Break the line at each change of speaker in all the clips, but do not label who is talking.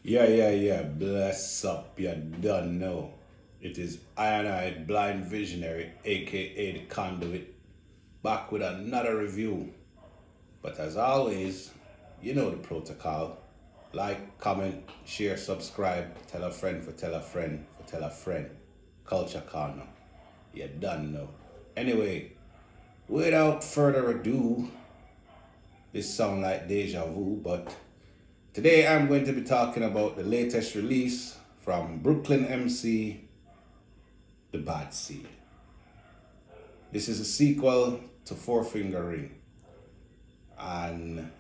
Yeah. Bless up, you done know. It is I and I, Blind Visionary, aka The Conduit, back with another review. But as always, you know the protocol. Like, comment, share, subscribe, tell a friend for tell a friend for tell a friend. Culture Corner. You done know. Anyway, without further ado, this sound like deja vu, but today I'm going to be talking about the latest release from Brooklyn MC, The Bad Seed. This is a sequel to Four Finger Ring, and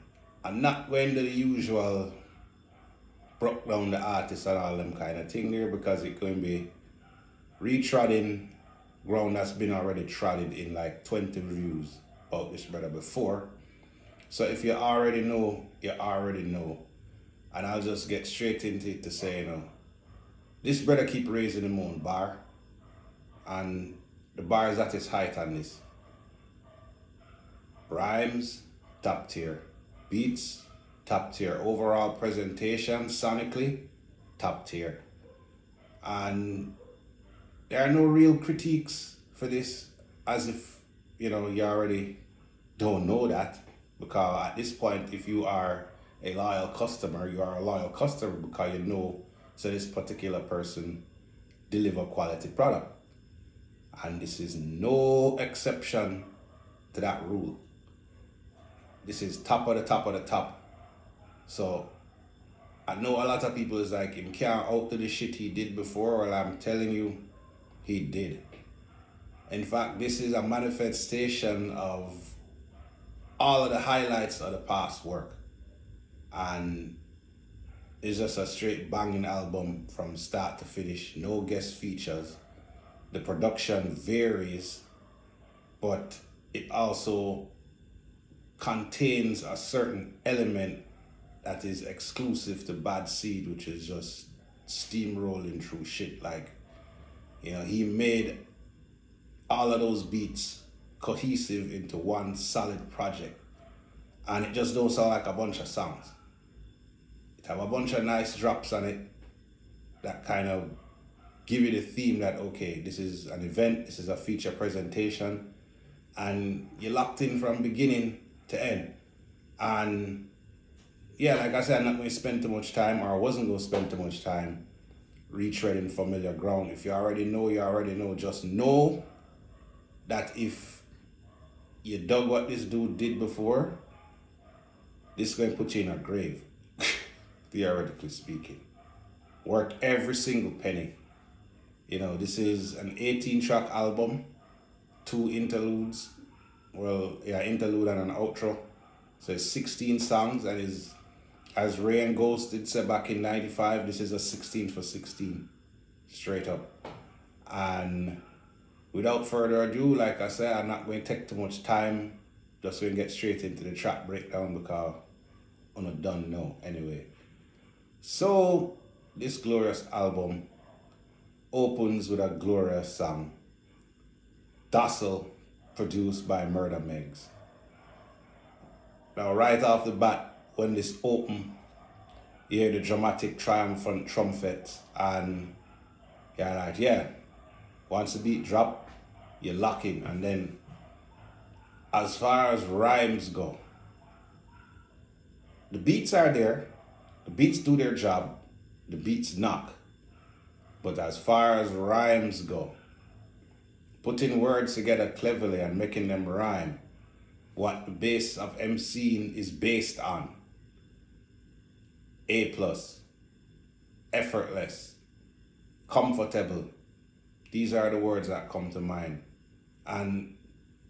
I'm not going to the usual broke down the artist and all them kind of thing there because it's going to be retreading ground that's been already trodden in like 20 reviews about this brother before. So if you already know, you already know. And I'll just get straight into it to say, this brother keep raising him own bar, and the bar is at its height on this. Rhymes, top tier. Beats, top tier. Overall presentation, sonically, top tier. And there are no real critiques for this, as if, you already don't know that. Because at this point, if you are a loyal customer, you are a loyal customer because you know so this particular person deliver quality product. And this is no exception to that rule. This is top of the top of the top. So I know a lot of people is like, him can't out to the shit he did before. Well, I'm telling you, he did. In fact, this is a manifestation of all of the highlights of the past work. And it's just a straight banging album from start to finish. No guest features. The production varies, but it also contains a certain element that is exclusive to Bad Seed, which is just steamrolling through shit. Like, he made all of those beats cohesive into one solid project. And it just don't sound like a bunch of songs. It have a bunch of nice drops on it that kind of give you the theme that, okay, this is an event, this is a feature presentation, and you're locked in from beginning to end. And yeah, like I said, I'm not going to spend too much time, or I wasn't going to spend too much time retreading familiar ground. If you already know, you already know. Just know that if you dug what this dude did before, this is going to put you in a grave, theoretically speaking. Worth every single penny. This is an 18-track album, 2 interludes. Well, yeah, interlude and an outro. So it's 16 songs, and is, as Ray and Ghost did say back in 95, this is a 16 for 16. Straight up. And without further ado, like I said, I'm not going to take too much time. Just going to get straight into the track breakdown because I'm not done now anyway. So, this glorious album opens with a glorious song, Docile, produced by Murder Megs. Now, right off the bat, when this open, you hear the dramatic, triumphant trumpet, and you're like, yeah, once the beat drop, you lock in. And then, as far as rhymes go, the beats are there, the beats do their job, the beats knock. But as far as rhymes go, putting words together cleverly and making them rhyme, what the base of MCing is based on, A plus, effortless, comfortable. These are the words that come to mind. And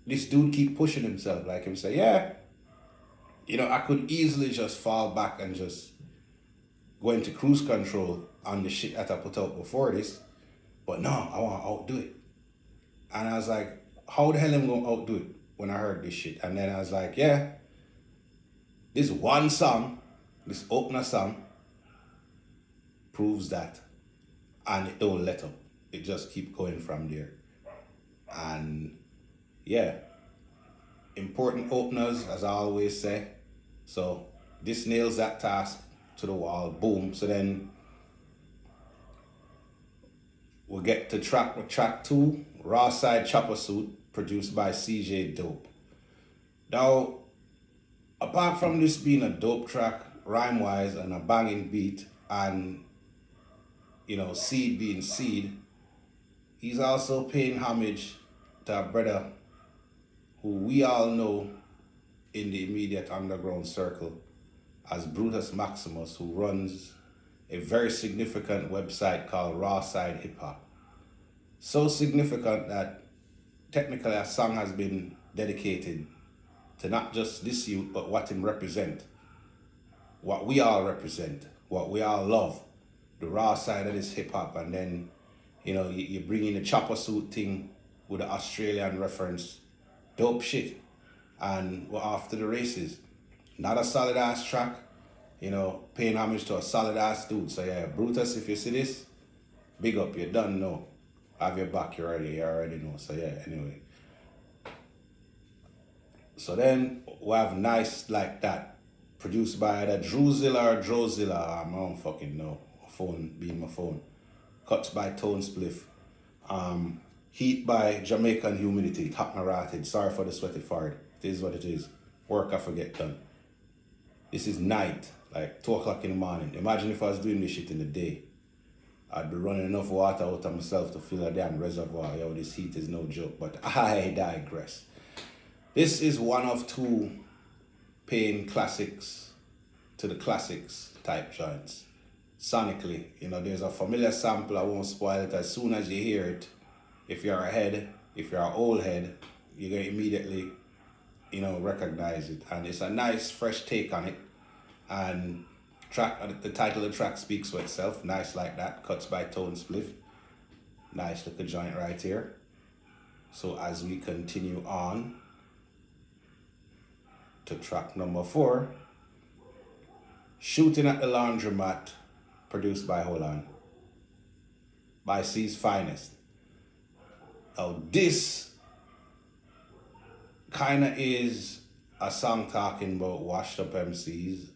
this dude keep pushing himself, like him say, yeah, I could easily just fall back and just go into cruise control on the shit that I put out before this. But no, I want to outdo it. And I was like, how the hell am I going to outdo it when I heard this shit? And then I was like, yeah, this one song, this opener song, proves that. And it don't let up. It just keep going from there. And yeah, important openers, as I always say. So this nails that task to the wall, boom. So then we'll get to track 2, Raw Side Chopper Suit, produced by CJ Dope. Now, apart from this being a dope track, rhyme wise, and a banging beat, and Seed being Seed, he's also paying homage to a brother who we all know in the immediate underground circle as Brutus Maximus, who runs a very significant website called Raw Side Hip Hop. So significant that technically a song has been dedicated to not just this youth, but what him represent, what we all represent, what we all love, the raw side of this hip hop. And then, you bring in the chopper suit thing with the Australian reference, dope shit. And we're off to the races. Not a solid ass track, paying homage to a solid ass dude. So yeah, Brutus, if you see this, big up, you done know. Have your back, you already know. So yeah, anyway. So then we have Nice Like That, produced by either Drewzilla or Drozilla. I don't fucking know. Phone being my phone. Cuts by Tone Spliff. Heat by Jamaican Humidity, Top Narrated. Sorry for the sweaty fart. It is what it is. Work I forget done. This is night, like 2 o'clock in the morning. Imagine if I was doing this shit in the day. I'd be running enough water out of myself to fill a damn reservoir. Yo, this heat is no joke, but I digress. This is one of 2 paying classics to the classics type joints. Sonically, there's a familiar sample, I won't spoil it. As soon as you hear it, if you're a head, if you're an old head, you're going to immediately, recognize it. And it's a nice, fresh take on it. And the title of the track speaks for itself. Nice Like That, Cuts by Tone Spliff. Nice little joint right here. So as we continue on to track number 4, Shooting at the Laundromat, produced by by C's Finest. Now this kind of is a song talking about washed up MCs,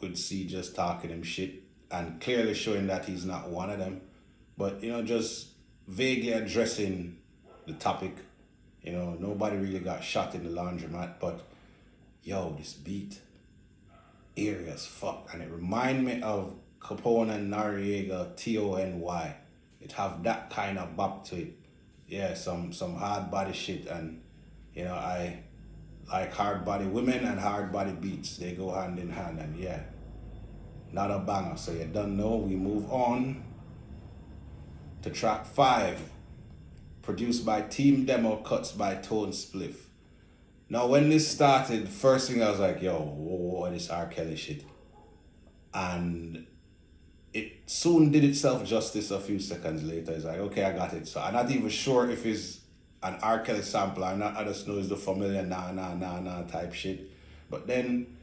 with C just talking him shit and clearly showing that he's not one of them, but just vaguely addressing the topic. Nobody really got shot in the laundromat, but yo, this beat eerie as fuck, and it remind me of Capone and Noriega, Tony. It have that kind of bop to it. Yeah, some hard body shit, and I like hard body women and hard body beats. They go hand in hand, and yeah, not a banger. So you don't know. We move on to track 5, produced by Team Demo, Cuts by Tone Spliff. Now when this started, first thing I was like, yo, what is R. Kelly shit? And it soon did itself justice a few seconds later. It's like, okay, I got it. So I'm not even sure if it's an R. Kelly sample or not. I just know it's the familiar nah type shit. But then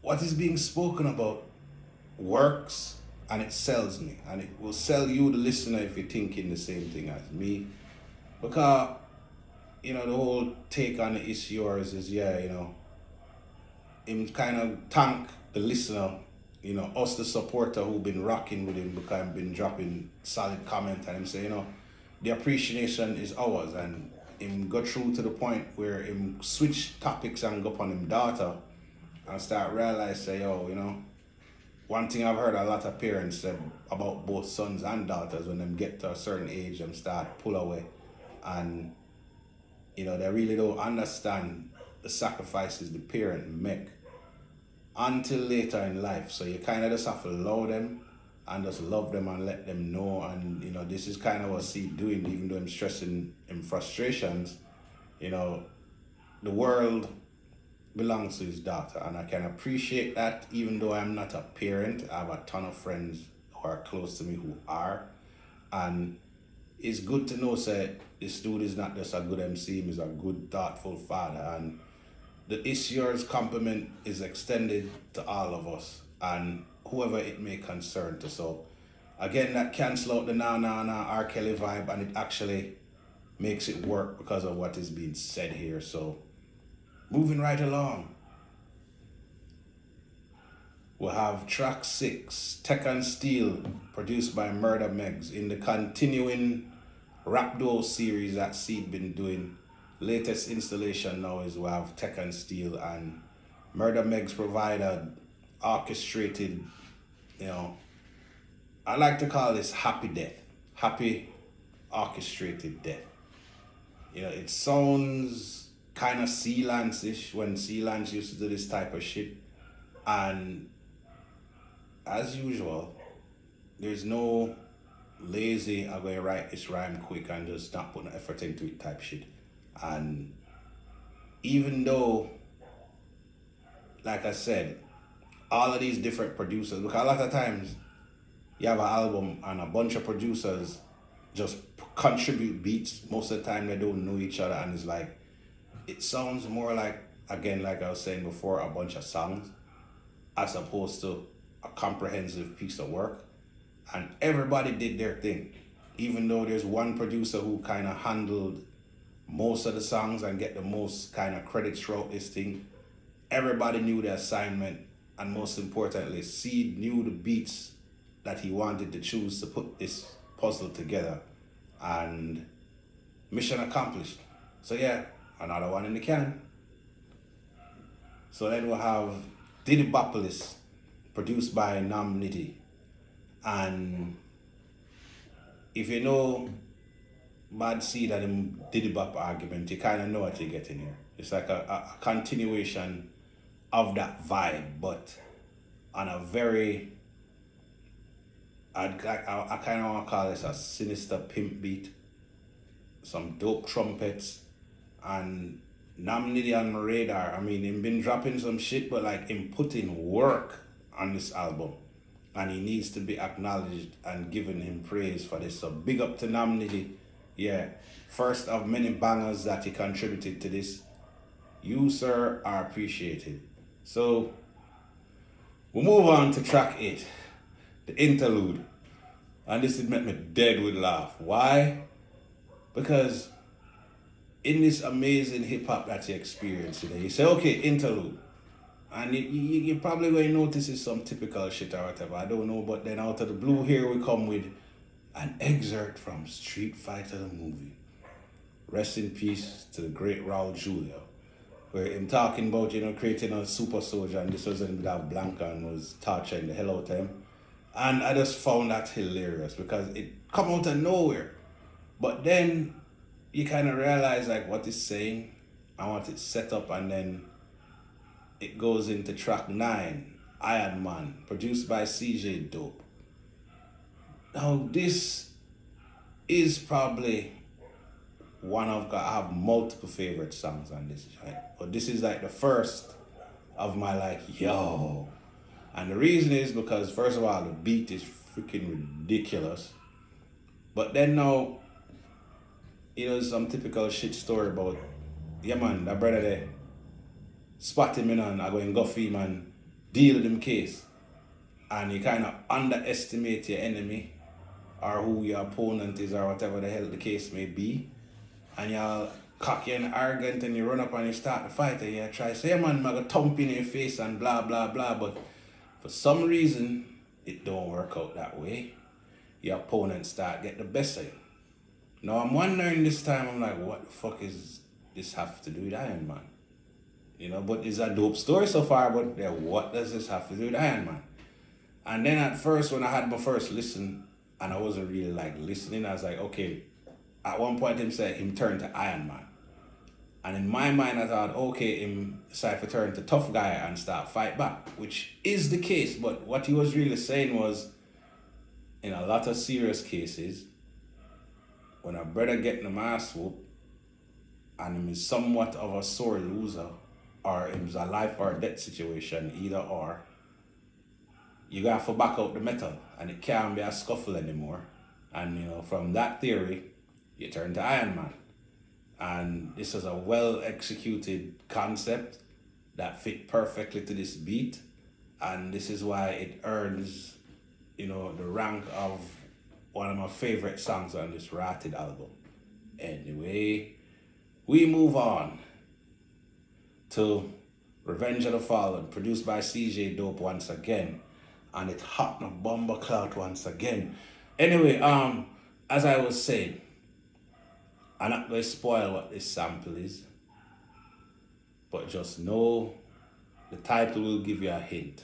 what is being spoken about works, and it sells me. And it will sell you, the listener, if you're thinking the same thing as me. Because, the whole take on it is yours is, him kind of thank the listener, us the supporter who been rocking with him, because I've been dropping solid comment, and him say, the appreciation is ours, and him go through to the point where him switch topics and go upon him daughter and start realize, say, yo, one thing I've heard a lot of parents say about both sons and daughters, when them get to a certain age, them start pull away, and they really don't understand the sacrifices the parent make until later in life. So you kind of just have to allow them and just love them and let them know. And this is kind of what C doing, even though I'm stressing him frustrations. The world belongs to his daughter, and I can appreciate that. Even though I'm not a parent, I have a ton of friends who are close to me who are, and it's good to know that this dude is not just a good MC, he's a good, thoughtful father, and the It's Yours compliment is extended to all of us and whoever it may concern to. So again, that cancel out the R. Kelly vibe, and it actually makes it work because of what is being said here. So moving right along. we have track 6, Tech and Steel, produced by Murder Megs, in the continuing Rap Duo series that Seed been doing. Latest installation now is we have Tech and Steel, and Murder Megs provide a orchestrated, you know, I like to call this happy death. Happy orchestrated death. You know, it sounds kind of Sea-Lance-ish when Sea-Lance used to do this type of shit. And as usual, there's no lazy, I'm going to write this rhyme quick and just not put no effort into it type shit. And even though, like I said, all of these different producers, because a lot of times you have an album and a bunch of producers just contribute beats. Most of the time they don't know each other, and it's like, it sounds more like, again, like I was saying before, a bunch of songs as opposed to a comprehensive piece of work. And everybody did their thing. Even though there's one producer who kind of handled most of the songs and get the most kind of credits throughout this thing, everybody knew the assignment, and most importantly, Seed knew the beats that he wanted to choose to put this puzzle together, and mission accomplished. So yeah, another one in the can. So then we'll have Diddy Bopolis, produced by Nam Nitty. And if you know Bad Seed and him Diddy Bop argument, you kind of know what you're getting here. It's like a continuation of that vibe, but on a very, I kind of want to call this a sinister pimp beat. Some dope trumpets, and Nam Nitty on my radar. I mean, him been dropping some shit, but like him putting work on this album, and he needs to be acknowledged and given him praise for this. So big up to Nam Nitty. Yeah, first of many bangers that he contributed to this. You, sir, are appreciated. So we'll move on to track 8, the interlude. And this would make me dead with laugh. Why? Because in this amazing hip hop that you experience today, you say, okay, interlude. And you probably going to notice it's some typical shit or whatever. I don't know, but then out of the blue here we come with an excerpt from Street Fighter the movie. Rest in peace to the great Raul Julia, where him talking about, creating a super soldier, and this was in that Blanca and was torturing the hell out of him. And I just found that hilarious because it come out of nowhere. But then you kind of realize like what it's saying and what it's set up, and then it goes into track 9, Iron Man, produced by CJ Dope. Now this is probably one of, I have multiple favorite songs on this joint, but this is like the first of my like, yo. And the reason is because first of all, the beat is freaking ridiculous. But then now, some typical shit story about, yeah man, that brother there, spot him in and I go and go for him and deal with him case. And you kind of underestimate your enemy or who your opponent is or whatever the hell the case may be. And you're cocky and arrogant and you run up and you start to fight and you try to say, yeah man, I'm going to thump in your face and blah, blah, blah. But for some reason, it don't work out that way. Your opponent start get the best of you. Now I'm wondering this time, I'm like, what the fuck is this have to do with Iron Man? But it's a dope story so far, but what does this have to do with Iron Man? And then at first, when I had my first listen, and I wasn't really like listening, I was like, okay, at one point him turned to Iron Man. And in my mind, I thought, okay, him decide to turn to tough guy and start fight back, which is the case. But what he was really saying was, in a lot of serious cases, when a brother getting a ass whoop, and him is somewhat of a sore loser, or it's a life or death situation, either or, you got to back out the metal, and it can't be a scuffle anymore. And from that theory, you turn to Iron Man. And this is a well executed concept that fit perfectly to this beat, and this is why it earns, the rank of one of my favorite songs on this Rotted album. Anyway, we move on to Revenge of the Fallen, produced by CJ Dope once again. And it hot no bomber clout once again. Anyway, as I was saying, I'm not going to spoil what this sample is, but just know the title will give you a hint.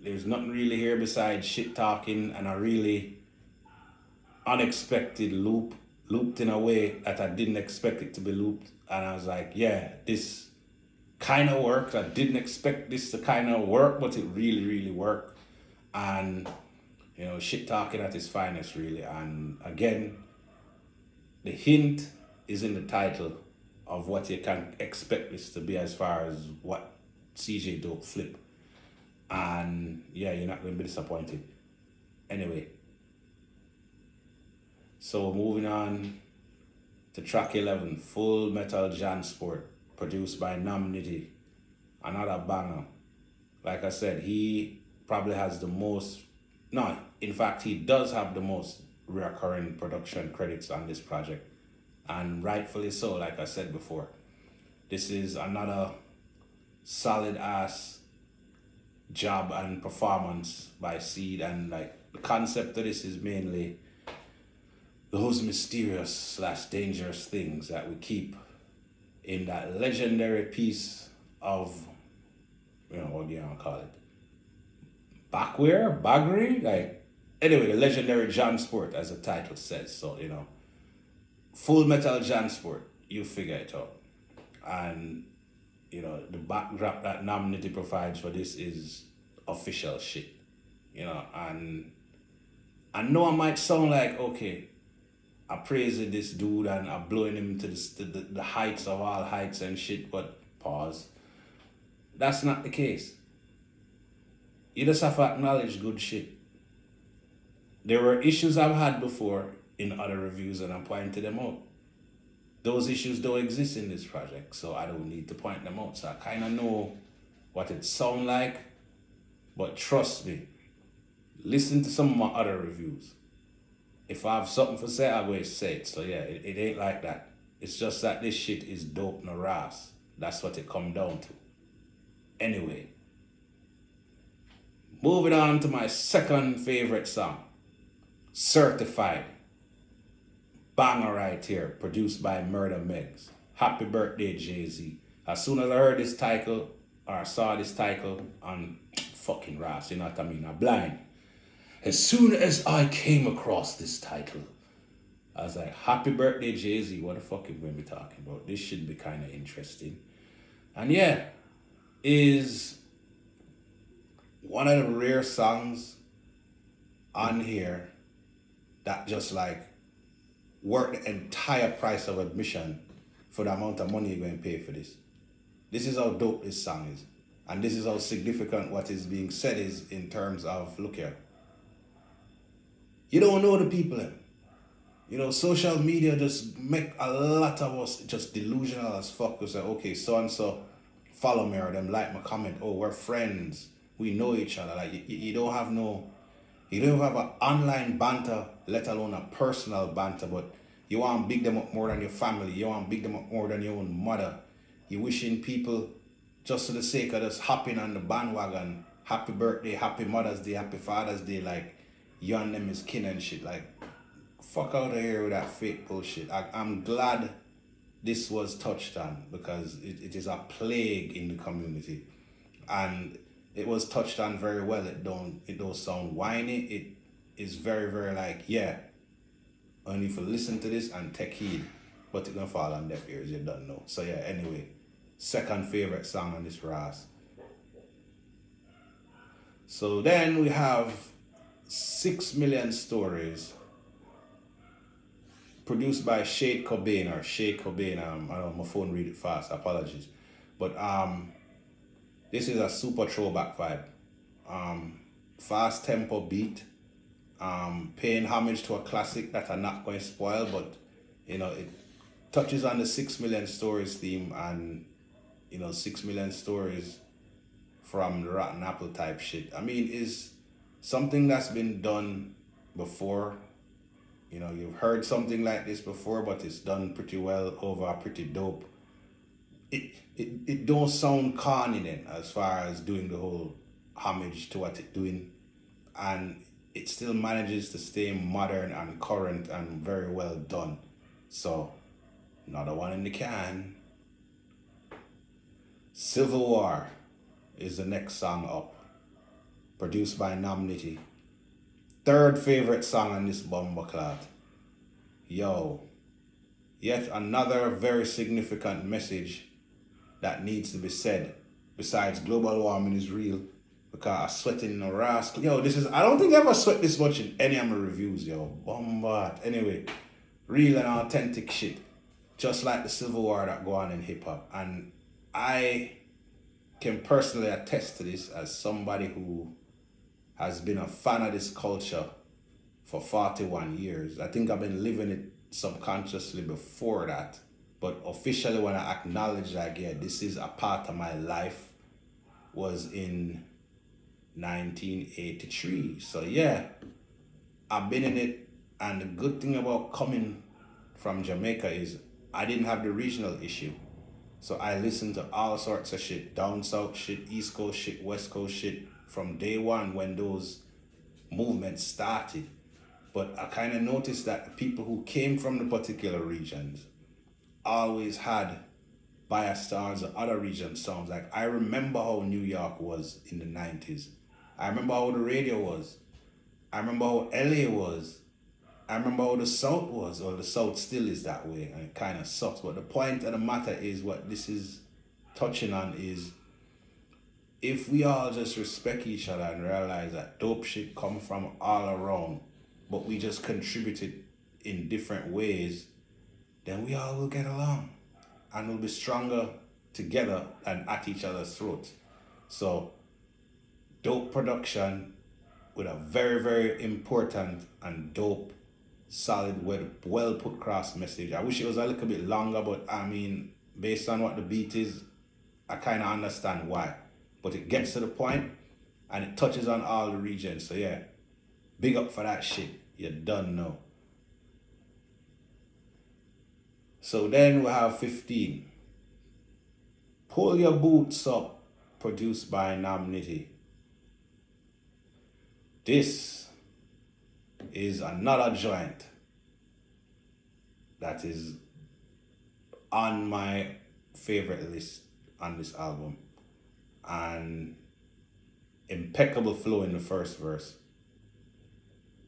There's nothing really here besides shit talking and a really unexpected looped in a way that I didn't expect it to be looped. And I was like, yeah, this kind of works. I didn't expect this to kind of work, but it really, really worked. And, you know, shit talking at its finest, really. And again, the hint is in the title of what you can expect this to be as far as what CJ Dope flip. And yeah, you're not going to be disappointed. Anyway, so moving on to track 11, Full Metal Jansport, produced by Nam Nitty. Another banger. Like I said, he probably has the most, no, in fact, he does have the most recurring production credits on this project. And rightfully so, like I said before. This is another solid ass job and performance by Seed, and like the concept of this is mainly those mysterious / dangerous things that we keep in that legendary piece of, you know, what do you want to call it? Backware? Baggery? Like, anyway, the legendary Jansport, as the title says. So, you know, Full Metal Jansport, you figure it out. And, you know, the backdrop that Nam Nitty provides for this is official shit. You know, and I know I might sound like, okay, I'm praising this dude and I'm blowing him to the heights of all heights and shit, but pause. That's not the case. You just have to acknowledge good shit. There were issues I've had before in other reviews and I'm pointing them out. Those issues don't exist in this project, so I don't need to point them out. So I kind of know what it sound like, but trust me, listen to some of my other reviews. If I have something to say, I will say it. So yeah, it ain't like that. It's just that this shit is dope no ras. That's what it come down to. Anyway, moving on to my second favorite song, Certified. Banger right here, produced by Murder Megs. Happy birthday, Jay-Z. As soon as I heard this title, or I saw this title on fucking ras, you know what I mean? I'm blind. As soon as I came across this title, I was like, happy birthday, Jay-Z. What the fuck are we going to be talking about? This should be kind of interesting. And yeah, is one of the rare songs on here that just like worth the entire price of admission for the amount of money you're going to pay for this. This is how dope this song is. And this is how significant what is being said is in terms of, look here, you don't know the people. You know, social media just make a lot of us just delusional as fuck. We say, okay, so-and-so follow me or them like my comment. Oh, we're friends. We know each other. Like, you don't have no, you don't have an online banter, let alone a personal banter, but you want to big them up more than your family. You want to big them up more than your own mother. You wishing people just for the sake of just hopping on the bandwagon. Happy birthday, happy Mother's Day, happy Father's Day, like, you and them is kin and shit. Like, fuck out of here with that fake bullshit. I'm glad this was touched on because it is a plague in the community. And it was touched on very well. It don't sound whiny. It is very, very like, yeah, only if you listen to this and take heed, but it's gonna fall on deaf ears, you don't know. So yeah, anyway, second favorite song on this ras. So then we have 6 Million Stories, produced by Shade Cobain. I don't know, my phone read it fast, apologies. But this is a super throwback vibe. Fast tempo beat, paying homage to a classic that I'm not going to spoil, but you know, it touches on the 6 Million Stories theme and, you know, 6 Million Stories from the Rotten Apple type shit. I mean, is something that's been done before. You know, you've heard something like this before, but it's done pretty well over a pretty dope it don't sound corny then as far as doing the whole homage to what it doing, and it still manages to stay modern and current and very well done. So another one in the can. Civil War is the next song up, produced by Namnity. Third favorite song on this Bumbleclot. Yo, yet another very significant message that needs to be said. Besides, global warming is real because I'm sweating no rascal. Yo, this is, I don't think I ever sweat this much in any of my reviews, yo. Bombard. Anyway, real and authentic shit. Just like the Civil War that go on in hip hop. And I can personally attest to this as somebody who has been a fan of this culture for 41 years. I think I've been living it subconsciously before that. But officially when I acknowledge that, yeah, this is a part of my life, was in 1983. So yeah, I've been in it. And the good thing about coming from Jamaica is I didn't have the regional issue. So I listened to all sorts of shit, down south shit, east coast shit, west coast shit, from day one when those movements started. But I kind of noticed that the people who came from the particular regions always had bias towards the other region sounds. Like I remember how New York was in the 90s. I remember how the radio was. I remember how LA was. I remember how the South was, or the South still is that way, and it kind of sucks. But the point of the matter is, what this is touching on is, if we all just respect each other and realize that dope shit come from all around, but we just contribute it in different ways, then we all will get along and we'll be stronger together than at each other's throats. So, dope production with a very, very important and dope, solid, well put cross message. I wish it was a little bit longer, but I mean, based on what the beat is, I kind of understand why. But it gets to the point and it touches on all the regions. So yeah, big up for that shit. You done know. So then we have 15. Pull Your Boots Up, produced by Namnity. This is another joint that is on my favorite list on this album. And impeccable flow in the first verse.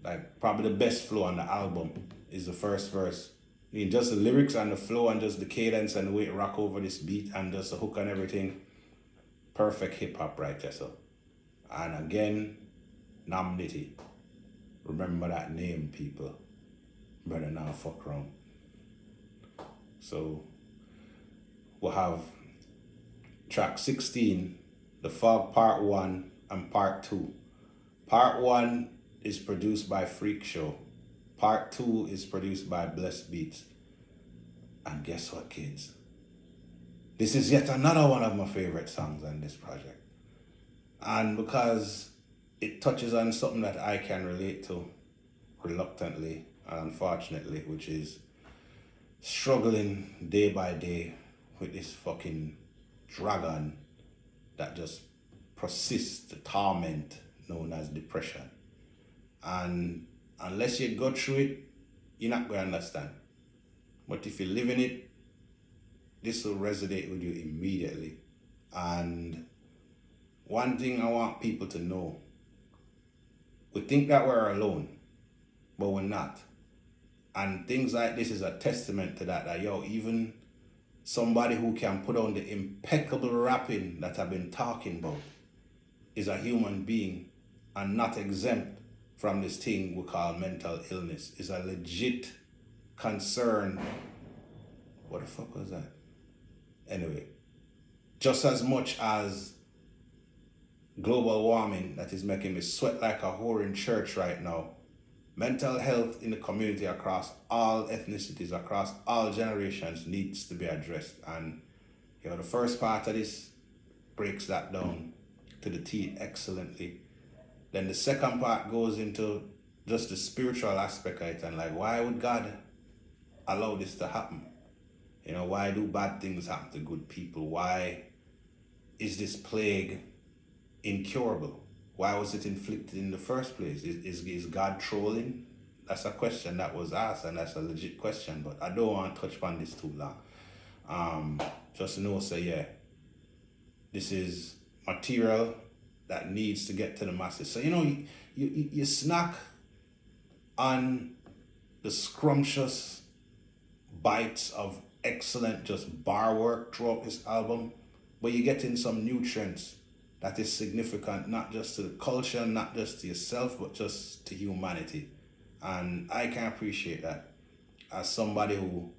Like probably the best flow on the album is the first verse. I mean, just the lyrics and the flow and just the cadence and the way it rock over this beat and just the hook and everything. Perfect hip hop right there, so. And again, Namnity. Remember that name, people. Better not fuck around. So we'll have track 16, The Fog Part 1 and Part 2. Part 1 is produced by Freak Show. Part 2 is produced by Blessed Beats. And guess what, kids? This is yet another one of my favorite songs on this project. And because it touches on something that I can relate to reluctantly and unfortunately, which is struggling day by day with this fucking dragon that just persists the torment known as depression. And unless you go through it, you're not going to understand. But if you live in it, this will resonate with you immediately. And one thing I want people to know, we think that we're alone, but we're not. And things like this is a testament to that, even somebody who can put on the impeccable rapping that I've been talking about is a human being and not exempt from this thing we call mental illness. Is a legit concern. What the fuck was that? Anyway, just as much as global warming that is making me sweat like a whore in church right now, mental health in the community across all ethnicities, across all generations needs to be addressed. And the first part of this breaks that down to the T excellently. Then the second part goes into just the spiritual aspect of it and like, why would God allow this to happen? You know, why do bad things happen to good people? Why is this plague incurable? Why was it inflicted in the first place? Is God trolling? That's a question that was asked, and that's a legit question, but I don't want to touch upon this too long. Just know, say, yeah, this is material that needs to get to the masses. So, you know, you snack on the scrumptious bites of excellent just bar work throughout this album, but you're getting some nutrients that is significant not just to the culture, not just to yourself, but just to humanity. And I can appreciate that as somebody who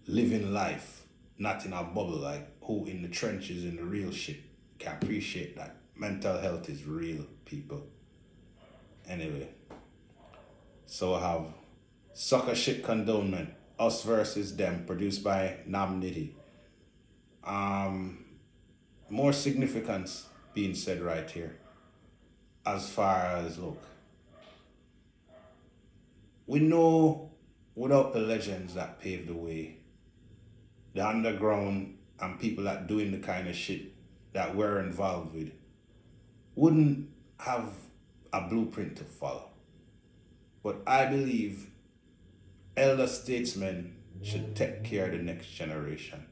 live in life, not in a bubble, like who in the trenches in the real shit, can appreciate that mental health is real, people. Anyway, so I have Sucker Shit Condonement, Us versus Them, produced by Nam Nitty. More significance being said right here. As far as, look, we know without the legends that paved the way, the underground and people that doing the kind of shit that we're involved with wouldn't have a blueprint to follow. But I believe elder statesmen should take care of the next generation.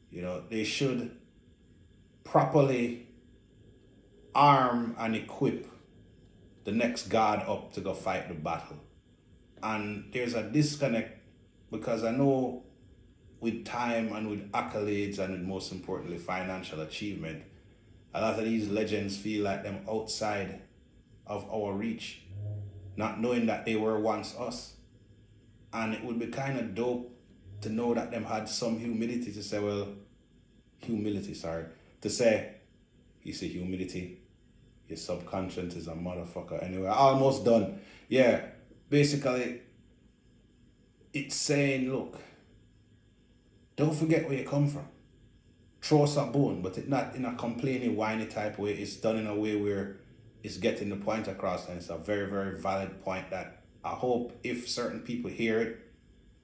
You know, they should properly arm and equip the next guard up to go fight the battle. And there's a disconnect because I know with time and with accolades and with most importantly financial achievement, a lot of these legends feel like them outside of our reach, not knowing that they were once us. And it would be kind of dope to know that them had some humility to say, well, to say, you say humility, your subconscious is a motherfucker. Anyway, almost done. Yeah, basically, it's saying, look, don't forget where you come from. Throw us a bone, but it's not in a complaining, whiny type way. It's done in a way where it's getting the point across, and it's a very, very valid point that I hope if certain people hear it,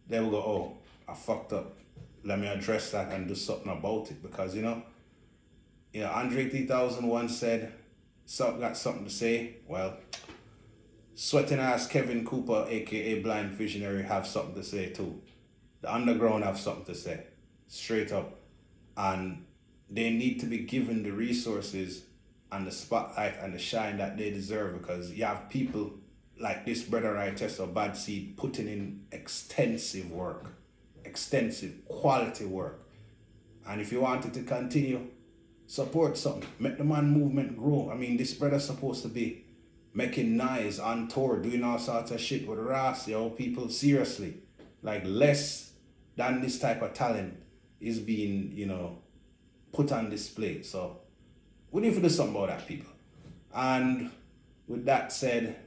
they will go, oh, I fucked up. Let me address that and do something about it. Because, you know, Andre 3000 once said, got something to say. Well, sweating ass Kevin Cooper, aka Blind Visionary, have something to say too. The underground have something to say, straight up. And they need to be given the resources and the spotlight and the shine that they deserve, because you have people like this brother I test or Bad Seed putting in extensive work, extensive quality work. And if you want it to continue, support something. Make the man movement grow. I mean, this brother's supposed to be making noise on tour, doing all sorts of shit with Ras, people seriously. Like less than this type of talent is being, put on display. So we need to do something about that, people. And with that said,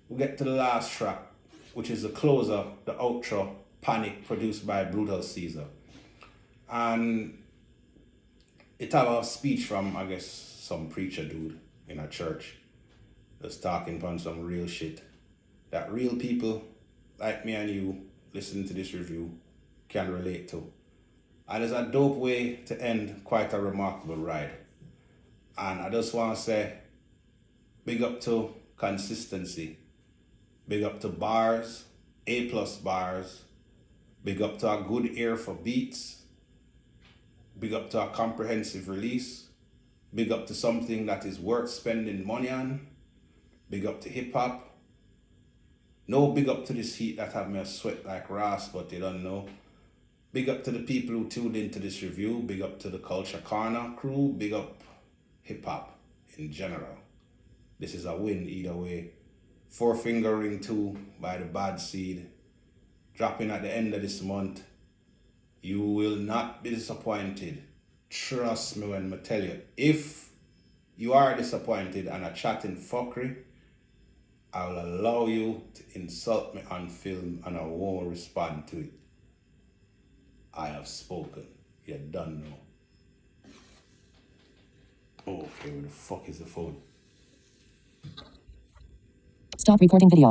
we get to the last track, which is the closer, the outro, Panic, produced by Brutal Caesar. And it have a speech from, I guess, some preacher dude in a church that's talking about some real shit that real people like me and you listening to this review can relate to. And it's a dope way to end quite a remarkable ride. And I just want to say, big up to consistency. Big up to bars, A+ bars. Big up to a good ear for beats. Big up to a comprehensive release. Big up to something that is worth spending money on. Big up to hip hop. No big up to this heat that have me a sweat like Ras, but they don't know. Big up to the people who tuned into this review. Big up to the Culture Corner crew. Big up hip hop in general. This is a win either way. Four Finger Ring 2 by the Bad Seed. Dropping at the end of this month. You will not be disappointed. Trust me when I tell you. If you are disappointed and are chatting fuckery, I will allow you to insult me on film and I won't respond to it. I have spoken. You done know. Okay, where the fuck is the phone? Stop recording video.